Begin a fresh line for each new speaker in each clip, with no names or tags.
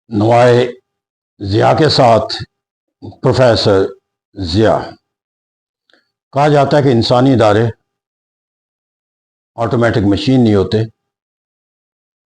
نوائے ضیاء کے ساتھ پروفیسر ضیاء۔ کہا جاتا ہے کہ انسانی ادارے آٹومیٹک مشین نہیں ہوتے،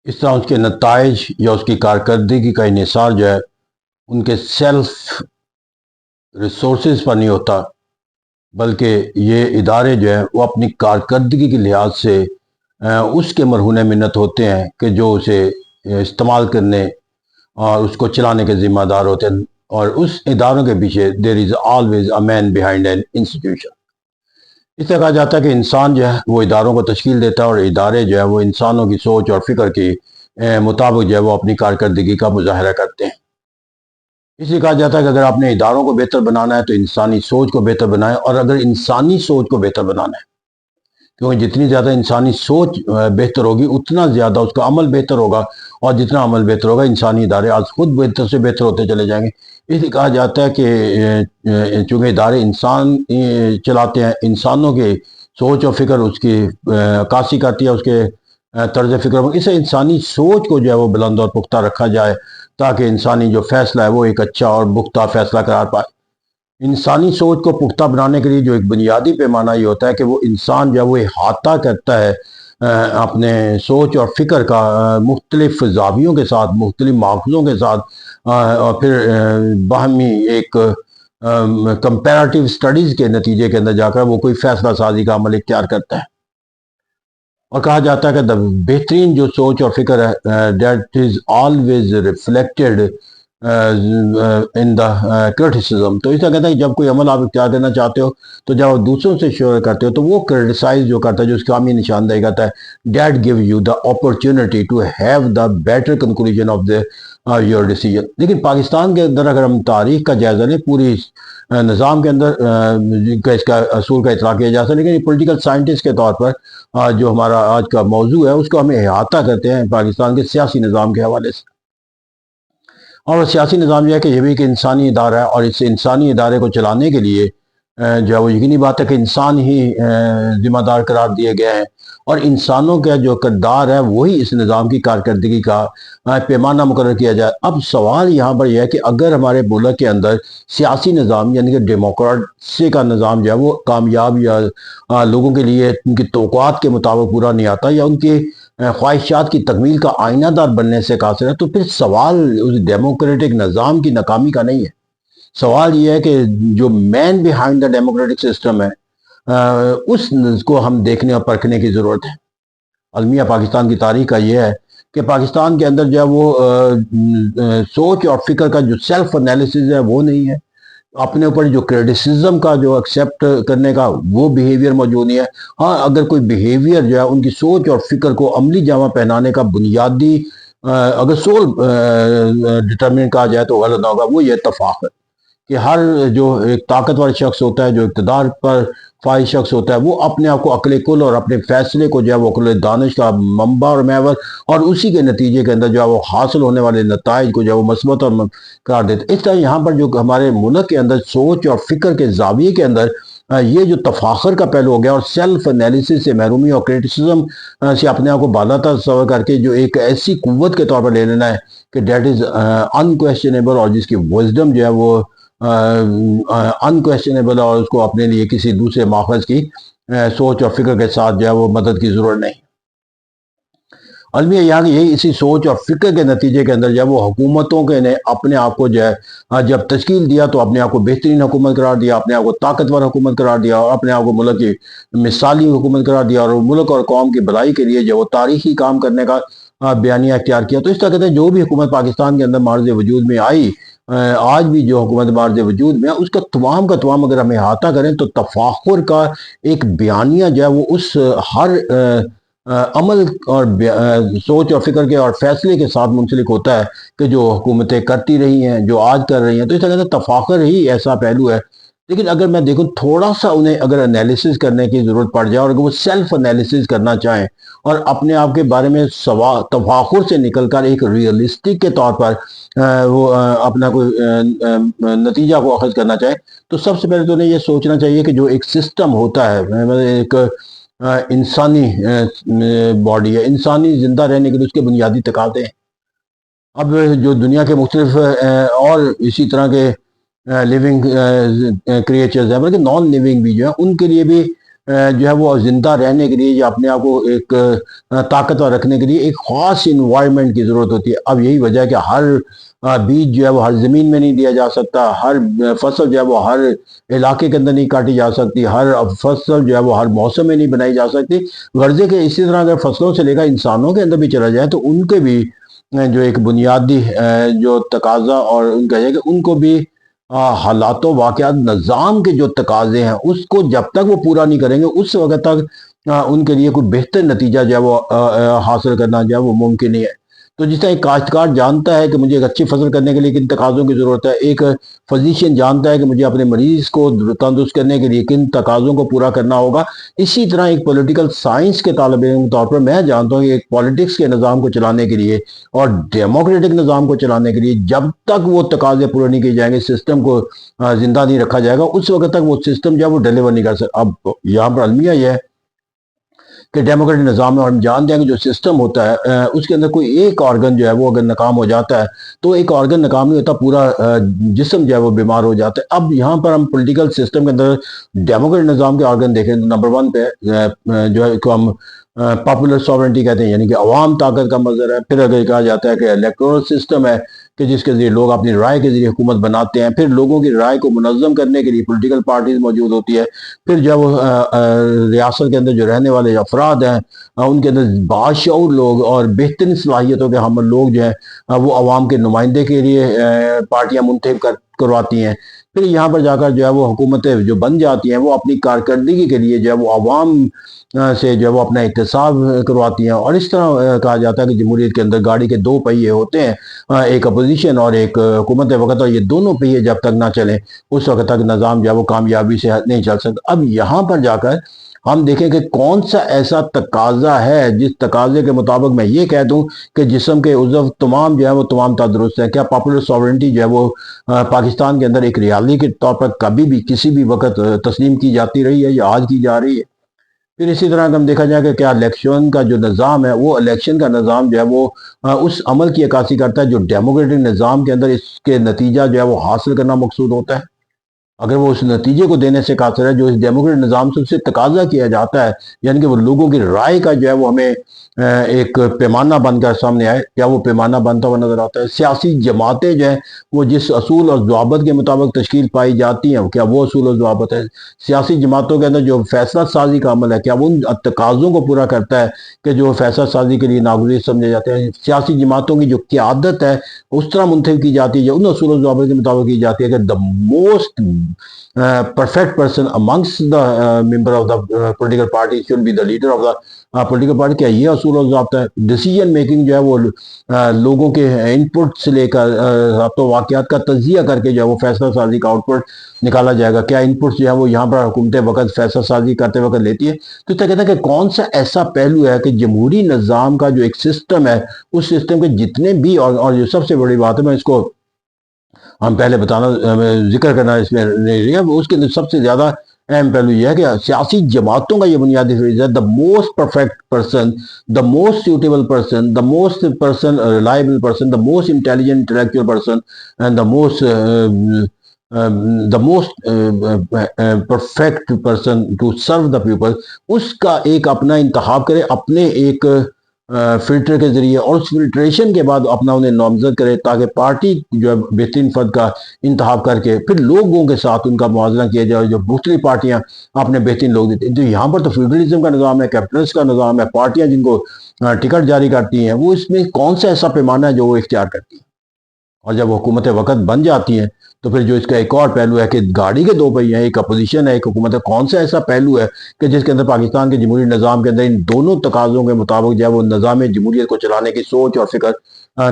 اس طرح اس کے نتائج یا اس کی کارکردگی کا انحصار جو ہے ان کے سیلف ریسورسز پر نہیں ہوتا، بلکہ یہ ادارے جو ہیں وہ اپنی کارکردگی کے لحاظ سے اس کے مرہون منت ہوتے ہیں کہ جو اسے استعمال کرنے اور اس کو چلانے کے ذمہ دار ہوتے ہیں، اور اس اداروں کے پیچھے there is always a man behind an institution. اس طرح کہا جاتا ہے کہ انسان جو ہے وہ اداروں کو تشکیل دیتا ہے، اور ادارے جو ہے وہ انسانوں کی سوچ اور فکر کی مطابق جو ہے وہ اپنی کارکردگی کا مظاہرہ کرتے ہیں۔ اس لیے کہا جاتا ہے کہ اگر آپ نے اداروں کو بہتر بنانا ہے تو انسانی سوچ کو بہتر بنائیں، اور اگر انسانی سوچ کو بہتر بنانا ہے، کیونکہ جتنی زیادہ انسانی سوچ بہتر ہوگی اتنا زیادہ اس کا عمل بہتر ہوگا، اور جتنا عمل بہتر ہوگا انسانی ادارے آج خود بہتر سے بہتر ہوتے چلے جائیں گے۔ اس لیے کہا جاتا ہے کہ چونکہ ادارے انسان چلاتے ہیں، انسانوں کی سوچ اور فکر اس کی عکاسی کرتی ہے اس کے طرز فکر میں، اسے انسانی سوچ کو جو ہے وہ بلند اور پختہ رکھا جائے تاکہ انسانی جو فیصلہ ہے وہ ایک اچھا اور پختہ فیصلہ قرار پائے۔ انسانی سوچ کو پختہ بنانے کے لیے جو ایک بنیادی پیمانہ یہ ہوتا ہے کہ وہ انسان جو ہے وہ احاطہ کرتا ہے اپنے سوچ اور فکر کا مختلف زاویوں کے ساتھ، مختلف ماخذوں کے ساتھ، اور پھر باہمی ایک کمپیریٹیو سٹڈیز کے نتیجے کے اندر جا کر وہ کوئی فیصلہ سازی کا عمل اختیار کرتا ہے۔ اور کہا جاتا ہے کہ بہترین جو سوچ اور فکر ہے that is always reflected in the criticism. تو اس طرح کہتا ہے کہ جب کوئی عمل آپ اختیار کرنا چاہتے ہو تو جب آپ دوسروں سے شیئر کرتے ہو تو وہ کرٹیسائز جو کرتا ہے، جو اس کا کامی نشاندہی کرتا ہے، that give you the opportunity to have the better conclusion of the your decision. لیکن پاکستان کے اندر اگر ہم تاریخ کا جائزہ لیں، پوری نظام کے اندر اس کا اصول کا اطلاق کیا جا سکتا ہے، لیکن پولیٹیکل سائنٹسٹ کے طور پر جو ہمارا آج کا موضوع ہے اس کو ہم احاطہ کرتے ہیں پاکستان کے سیاسی نظام کے حوالے سے۔ اور سیاسی نظام یہ ہے کہ یہ بھی ایک انسانی ادارہ ہے، اور اس انسانی ادارے کو چلانے کے لیے جو ہے وہ یقینی بات ہے کہ انسان ہی ذمہ دار قرار دیے گئے ہیں، اور انسانوں کا جو کردار ہے وہی اس نظام کی کارکردگی کا پیمانہ مقرر کیا جائے۔ اب سوال یہاں پر یہ ہے کہ اگر ہمارے ملک کے اندر سیاسی نظام یعنی کہ ڈیموکریسی کا نظام جو ہے وہ کامیاب یا لوگوں کے لیے ان کی توقعات کے مطابق پورا نہیں آتا، یا ان کی خواہشات کی تکمیل کا آئینہ دار بننے سے قاصر ہے، تو پھر سوال اس ڈیموکریٹک نظام کی ناکامی کا نہیں ہے۔ سوال یہ ہے کہ جو مین بیہائنڈ دا ڈیموکریٹک سسٹم ہے اس کو ہم دیکھنے اور پرکھنے کی ضرورت ہے۔ المیہ پاکستان کی تاریخ کا یہ ہے کہ پاکستان کے اندر جو ہے وہ سوچ اور فکر کا جو سیلف انالیسز ہے وہ نہیں ہے، اپنے اوپر جو کرٹیسزم کا جو ایکسیپٹ کرنے کا وہ بیہیویئر موجود نہیں ہے۔ ہاں اگر کوئی بیہیویئر جو ہے ان کی سوچ اور فکر کو عملی جامہ پہنانے کا بنیادی اگر سول ڈٹرمنٹ کہا جائے تو غلط نہ ہوگا، وہ یہ تفاخر کہ ہر جو ایک طاقتور شخص ہوتا ہے، جو اقتدار پر فائز شخص ہوتا ہے، وہ اپنے آپ کو عقل کل اور اپنے فیصلے کو جو ہے وہ عقل دانش کا منبع اور محور، اور اسی کے نتیجے کے اندر جو ہے وہ حاصل ہونے والے نتائج کو جو ہے وہ مثبت اور قرار دیتے۔ اس طرح یہاں پر جو ہمارے ملک کے اندر سوچ اور فکر کے زاویے کے اندر یہ جو تفاخر کا پہلو ہو گیا، اور سیلف انالیسس سے محرومی اور کرٹیسزم سے اپنے آپ کو بالا تصور کر کے جو ایک ایسی قوت کے طور پر لے لینا ہے کہ دیٹ از انکویسچنیبل، اور جس کی وزڈم جو ہے وہ انکویسچنیبل، اور اس کو اپنے لیے کسی دوسرے ماخذ کی سوچ اور فکر کے ساتھ جو ہے وہ مدد کی ضرورت نہیں۔ المیہ یہاں کی یہی اسی سوچ اور فکر کے نتیجے کے اندر جو ہے وہ حکومتوں کے نے اپنے آپ کو جو ہے جب تشکیل دیا تو اپنے آپ کو بہترین حکومت قرار دیا، اپنے آپ کو طاقتور حکومت قرار دیا، اور اپنے آپ کو ملک کی مثالی حکومت قرار دیا، اور ملک اور قوم کی بھلائی کے لیے جو وہ تاریخی کام کرنے کا بیانیہ اختیار کیا۔ تو اس طرح کہتے ہیں جو بھی حکومت پاکستان کے اندر معرض وجود میں آئی، آج بھی جو حکومت معرض وجود میں ہے، اس کا تمام اگر ہم احاطہ کریں تو تفاخر کا ایک بیانیہ جو ہے وہ اس ہر عمل اور سوچ اور فکر کے اور فیصلے کے ساتھ منسلک ہوتا ہے کہ جو حکومتیں کرتی رہی ہیں، جو آج کر رہی ہیں۔ تو اس طرح تفاخر ہی ایسا پہلو ہے۔ لیکن اگر میں دیکھوں تھوڑا سا انہیں اگر انالیسز کرنے کی ضرورت پڑ جائے، اور اگر وہ سیلف انالیسز کرنا چاہیں اور اپنے آپ کے بارے میں تفاخر سے نکل کر ایک ریئلسٹک کے طور پر وہ اپنا کوئی نتیجہ کو اخذ کرنا چاہیں، تو سب سے پہلے تو انہیں یہ سوچنا چاہیے کہ جو ایک سسٹم ہوتا ہے، ایک انسانی باڈی ہے، انسانی زندہ رہنے کے لیے اس کے بنیادی تقاضے ہیں۔ اب جو دنیا کے مختلف اور اسی طرح کے لیونگ کریچرز ہیں، بلکہ نان لیونگ بھی جو ہیں، ان کے لیے بھی جو ہے وہ زندہ رہنے کے لیے یا اپنے آپ کو ایک طاقتور رکھنے کے لیے ایک خاص انوائرمنٹ کی ضرورت ہوتی ہے۔ اب یہی وجہ ہے کہ ہر بیج جو ہے وہ ہر زمین میں نہیں دیا جا سکتا، ہر فصل جو ہے وہ ہر علاقے کے اندر نہیں کاٹی جا سکتی، ہر فصل جو ہے وہ ہر موسم میں نہیں بنائی جا سکتی۔ غرضے کہ اسی طرح اگر فصلوں سے لے کر انسانوں کے اندر بھی چلا جائے تو ان کے بھی جو ایک بنیادی جو تقاضا اور ان کا ہے کہ ان کو بھی حالات و واقعات نظام کے جو تقاضے ہیں اس کو جب تک وہ پورا نہیں کریں گے اس وقت تک ان کے لیے کوئی بہتر نتیجہ جو ہے وہ حاصل کرنا جو ہے وہ ممکن نہیں ہے۔ تو جس طرح ایک کاشتکار جانتا ہے کہ مجھے ایک اچھی فصل کرنے کے لیے کن تقاضوں کی ضرورت ہے، ایک فزیشین جانتا ہے کہ مجھے اپنے مریض کو تندرست کرنے کے لیے کن تقاضوں کو پورا کرنا ہوگا، اسی طرح ایک پولیٹیکل سائنس کے طالب علم کے طور پر میں جانتا ہوں کہ ایک پالیٹکس کے نظام کو چلانے کے لیے اور ڈیموکریٹک نظام کو چلانے کے لیے جب تک وہ تقاضے پورے نہیں کیے جائیں گے، سسٹم کو زندہ نہیں رکھا جائے گا، اس وقت تک وہ سسٹم جو ہے وہ ڈیلیور نہیں کر سکتا۔ اب یہاں پر المیہ یہ ہے کہ ڈیموکریٹک نظام میں ہم جانتے ہیں کہ جو سسٹم ہوتا ہے اس کے اندر کوئی ایک آرگن جو ہے وہ اگر ناکام ہو جاتا ہے تو ایک آرگن ناکام نہیں ہوتا، پورا جسم جو ہے وہ بیمار ہو جاتا ہے۔ اب یہاں پر ہم پولیٹیکل سسٹم کے اندر ڈیموکریٹک نظام کے آرگن دیکھیں تو نمبر 1 پہ جو ہے کو ہم پاپولر سوورنٹی کہتے ہیں، یعنی کہ عوام طاقت کا مظہر ہے۔ پھر اگر کہا جاتا ہے کہ الیکٹورل سسٹم ہے کہ جس کے ذریعے لوگ اپنی رائے کے ذریعے حکومت بناتے ہیں، پھر لوگوں کی رائے کو منظم کرنے کے لیے پولیٹیکل پارٹیز موجود ہوتی ہے، پھر جب وہ ریاست کے اندر جو رہنے والے افراد ہیں ان کے اندر باشعور لوگ اور بہترین صلاحیتوں کے حامل لوگ جو ہیں وہ عوام کے نمائندے کے لیے پارٹیاں منتخب کرواتی ہیں۔ پھر یہاں پر جا کر جو ہے وہ حکومتیں جو بن جاتی ہیں وہ اپنی کارکردگی کے لیے جو ہے وہ عوام سے جو ہے وہ اپنا احتساب کرواتی ہیں، اور اس طرح کہا جاتا ہے کہ جمہوریت کے اندر گاڑی کے 2 پہیے ہوتے ہیں، ایک اپوزیشن اور ایک حکومت وقت، اور یہ دونوں پہیے جب تک نہ چلیں اس وقت تک نظام جو ہے وہ کامیابی سے نہیں چل سکتا۔ اب یہاں پر جا کر ہم دیکھیں کہ کون سا ایسا تقاضا ہے جس تقاضے کے مطابق میں یہ کہہ دوں کہ جسم کے عضو تمام جو ہے وہ تمام تندرست ہیں۔ کیا پاپولر سوورنٹی جو ہے وہ پاکستان کے اندر ایک ریالی کے طور پر کبھی بھی کسی بھی وقت تسلیم کی جاتی رہی ہے یا آج کی جا رہی ہے؟ پھر اسی طرح ہم دیکھا جائے کہ کیا الیکشن کا جو نظام ہے وہ الیکشن کا نظام جو ہے وہ اس عمل کی عکاسی کرتا ہے جو ڈیموکریٹک نظام کے اندر اس کے نتیجہ جو ہے وہ حاصل کرنا مقصود ہوتا ہے؟ اگر وہ اس نتیجے کو دینے سے قاصر ہے جو اس ڈیموکریٹک نظام سے تقاضا کیا جاتا ہے، یعنی کہ وہ لوگوں کی رائے کا جو ہے وہ ہمیں ایک پیمانہ بن کر سامنے آئے، کیا وہ پیمانہ بنتا ہوا نظر آتا ہے؟ سیاسی جماعتیں جو ہیں وہ جس اصول اور ضوابط کے مطابق تشکیل پائی جاتی ہیں، کیا وہ اصول اور ضوابط ہے؟ سیاسی جماعتوں کے اندر جو فیصلہ سازی کا عمل ہے کیا وہ ان تقاضوں کو پورا کرتا ہے کہ جو فیصلہ سازی کے لیے ناگزیر سمجھے جاتے ہیں؟ سیاسی جماعتوں کی جو قیادت ہے اس طرح منتخب کی جاتی ہے یا ان اصول و ضوابط کے مطابق کی جاتی ہے کہ the most perfect person amongst the member of the political party should be the leader of the political party؟ کیا یہ اصول و ضابطہ ہے؟ ڈیسیجن میکنگ جو ہے وہ لوگوں کے ان پٹ سے لے کر ضابط و واقعات کا تجزیہ کر کے جو ہے وہ فیصلہ سازی کا آؤٹ پٹ نکالا جائے گا؟ کیا ان پٹس جو ہے وہ یہاں پر حکومتیں وقت فیصلہ سازی کرتے وقت لیتی ہے؟ تو کیا کہتے ہیں کہ کون سا ایسا پہلو ہے کہ جمہوری نظام کا جو ایک سسٹم ہے اس سسٹم کے جتنے بھی اور جو سب سے بڑی بات ہے میں اس کو ہم پہلے ذکر کرنا اس میں نہیں رہی ہے، اس کے اندر سب سے زیادہ اہم پہلو یہ ہے کہ سیاسی جماعتوں کا یہ بنیادی فریضہ ہے the most perfect person, the most suitable person, the most person reliable person, the most intelligent intellectual person and the most perfect person to serve the people, اس کا ایک اپنا انتخاب کرے اپنے ایک فلٹر کے ذریعے، اور اس فلٹریشن کے بعد اپنا انہیں نامزد کرے تاکہ پارٹی جو ہے بہترین فرد کا انتخاب کر کے پھر لوگوں کے ساتھ ان کا موازنہ کیا جائے جو مختلف پارٹیاں اپنے بہترین لوگ دیتے ہیں۔ تو یہاں پر تو فیوڈلزم کا نظام ہے، کیپٹلسٹ کا نظام ہے، پارٹیاں جن کو ٹکٹ جاری کرتی ہیں وہ اس میں کون سا ایسا پیمانہ ہے جو وہ اختیار کرتی ہیں؟ اور جب حکومت وقت بن جاتی ہیں تو پھر جو اس کا ایک اور پہلو ہے کہ گاڑی کے 2 پہیے ہیں، ایک اپوزیشن ہے ایک حکومت ہے، کون سا ایسا پہلو ہے کہ جس کے اندر پاکستان کے جمہوری نظام کے اندر ان دونوں تقاضوں کے مطابق جو ہے وہ نظام جمہوریت کو چلانے کی سوچ اور فکر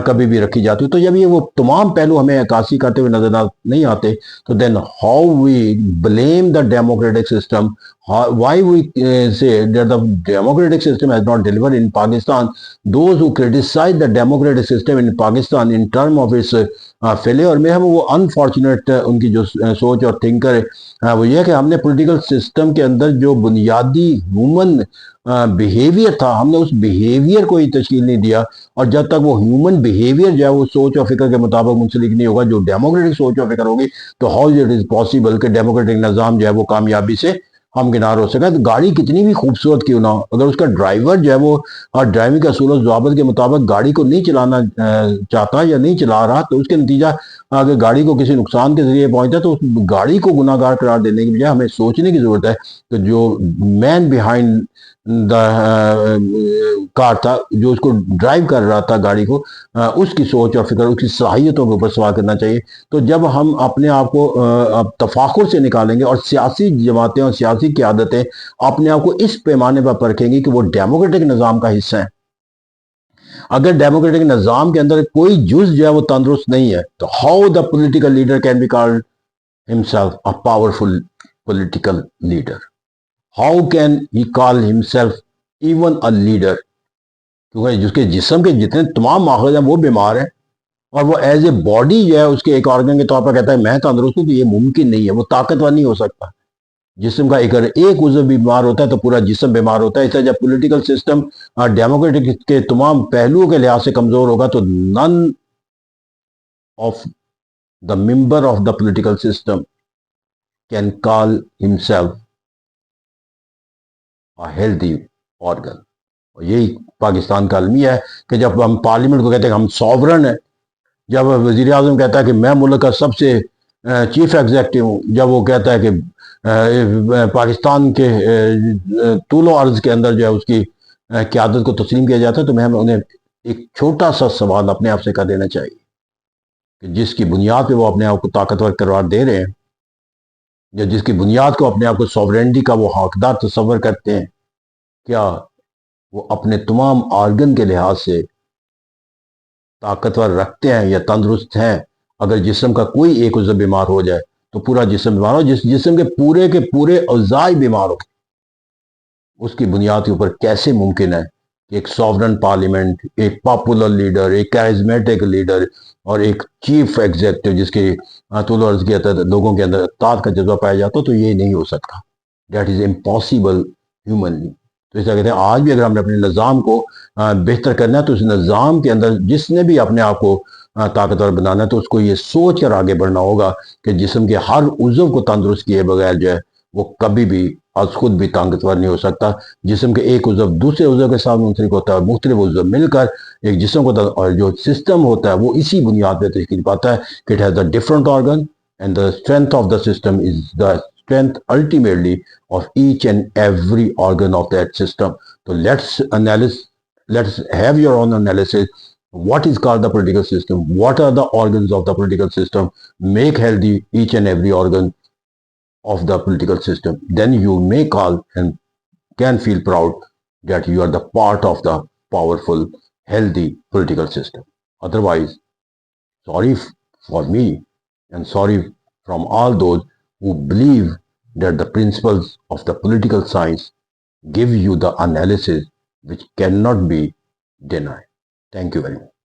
کبھی بھی رکھی جاتی ہے؟ تو جب یہ وہ تمام پہلو ہمیں عکاسی کرتے ہوئے نظر نہیں آتے تو then how we blame the democratic system, why we say that the democratic system has not delivered in Pakistan. Those who criticize the democratic system in Pakistan in terms of its failure میں ہے وہ unfortunate ان کی جو سوچ اور thinker ہے وہ یہ ہے کہ ہم نے پولیٹیکل سسٹم کے اندر جو بنیادی ہیومن بیہیویئر تھا ہم نے اس بیہیویئر کو ہی تشکیل نہیں دیا، اور جب تک وہ ہیومن بیہیویئر جو ہے وہ سوچ اور فکر کے مطابق منسلک نہیں ہوگا، جو ڈیموکریٹک سوچ اور فکر ہوگی، تو ہاؤ اٹ از پاسبل کہ ڈیموکریٹک نظام جو ہے وہ کامیابی سے ہمکنار ہو سکے۔ تو گاڑی کتنی بھی خوبصورت کیوں نہ ہو، اگر اس کا ڈرائیور جو ہے وہ ڈرائیونگ کے اصول و ضوابط کے مطابق گاڑی کو نہیں چلانا چاہتا یا نہیں چلا رہا، تو اس کے نتیجہ اگر گاڑی کو کسی نقصان کے ذریعے پہنچتا ہے تو اس گاڑی کو گناہ گار قرار دینے کی بجائے ہمیں سوچنے کی ضرورت ہے کہ جو مین بیہائنڈ دا کار تھا، جو اس کو ڈرائیو کر رہا تھا گاڑی کو، اس کی سوچ اور فکر، اس کی صلاحیتوں کے اوپر سوال کرنا چاہیے۔ تو جب ہم اپنے آپ کو تفاخر سے نکالیں گے اور سیاسی جماعتیں اور سیاسی قیادتیں اپنے آپ کو اس پیمانے پر پرکھیں گی کہ وہ ڈیموکریٹک نظام کا حصہ ہیں، اگر ڈیموکریٹک نظام کے اندر کوئی جز جو ہے وہ تندرست نہیں ہے، تو how the political leader can be called himself a powerful political leader? How can he call himself even a leader? کیونکہ جس کے جسم کے جتنے تمام ماخذ ہیں وہ بیمار ہیں، اور وہ ایز اے باڈی جو ہے اس کے ایک آرگن کے طور پر کہتا ہے میں تندرست ہوں، تو یہ ممکن نہیں ہے، وہ طاقتور نہیں ہو سکتا۔ جسم کا اگر ایک عضو بیمار ہوتا ہے تو پورا جسم بیمار ہوتا ہے۔ اس طرح جب پولیٹیکل سسٹم ڈیموکریٹک کے تمام پہلوؤں کے لحاظ سے کمزور ہوگا تو none of the member of the political system can call himself a healthy organ۔ اور یہی پاکستان کا المیہ ہے کہ جب ہم پارلیمنٹ کو کہتے ہیں کہ ہم سوورن ہیں، جب وزیر اعظم کہتا ہے کہ میں ملک کا سب سے چیف ایگزیکٹو ہوں، جب وہ کہتا ہے کہ پاکستان کے طول و عرض کے اندر جو ہے اس کی قیادت کو تسلیم کیا جاتا ہے، تو میں انہیں ایک چھوٹا سا سوال اپنے آپ سے کر دینا چاہیے کہ جس کی بنیاد پہ وہ اپنے آپ کو طاقتور قرار دے رہے ہیں، یا جس کی بنیاد کو اپنے آپ کو سوورینٹی کا وہ حقدار تصور کرتے ہیں، کیا وہ اپنے تمام آرگن کے لحاظ سے طاقتور رکھتے ہیں یا تندرست ہیں؟ اگر جسم کا کوئی ایک عضو بیمار ہو جائے تو پورا جسم بیمار ہو، جس جسم کے پورے اعضاء بیمار ہو، اس کی بنیاد کے اوپر کیسے ممکن ہے کہ ایک سوورن پارلیمنٹ، ایک پاپولر لیڈر، ایک کیریزمیٹک لیڈر اور ایک چیف ایگزیکٹو جس کے طول و عرض کے لوگوں کے اندر اطاعت کا جذبہ پایا جاتا، تو یہ نہیں ہو سکتا۔ That is impossible humanly. تو اس طرح کہتے ہیں آج بھی اگر ہم نے اپنے نظام کو بہتر کرنا ہے تو اس نظام کے اندر جس نے بھی اپنے آپ کو طاقتور بنانا ہے تو اس کو یہ سوچ کر آگے بڑھنا ہوگا کہ جسم کے ہر عضو کو تندرست کیے بغیر جو ہے وہ کبھی بھی از خود بھی طاقتور نہیں ہو سکتا۔ جسم کے ایک عضو دوسرے عضو کے ساتھ منسلک ہوتا ہے، مختلف عضو مل کر ایک جسم کو، اور جو سسٹم ہوتا ہے وہ اسی بنیاد پہ تشکیل پاتا ہے کہ it has a different organ and the strength of the system is the strength ultimately of each and every organ of that system. So let's have your own analysis. What is called the political system? What are the organs of the political system? Make healthy each and every organ of the political system. Then you may call and can feel proud that you are the part of the powerful, healthy political system. Otherwise, sorry for me and sorry from all those who believe that the principles of the political science give you the analysis which cannot be denied. Thank you very much.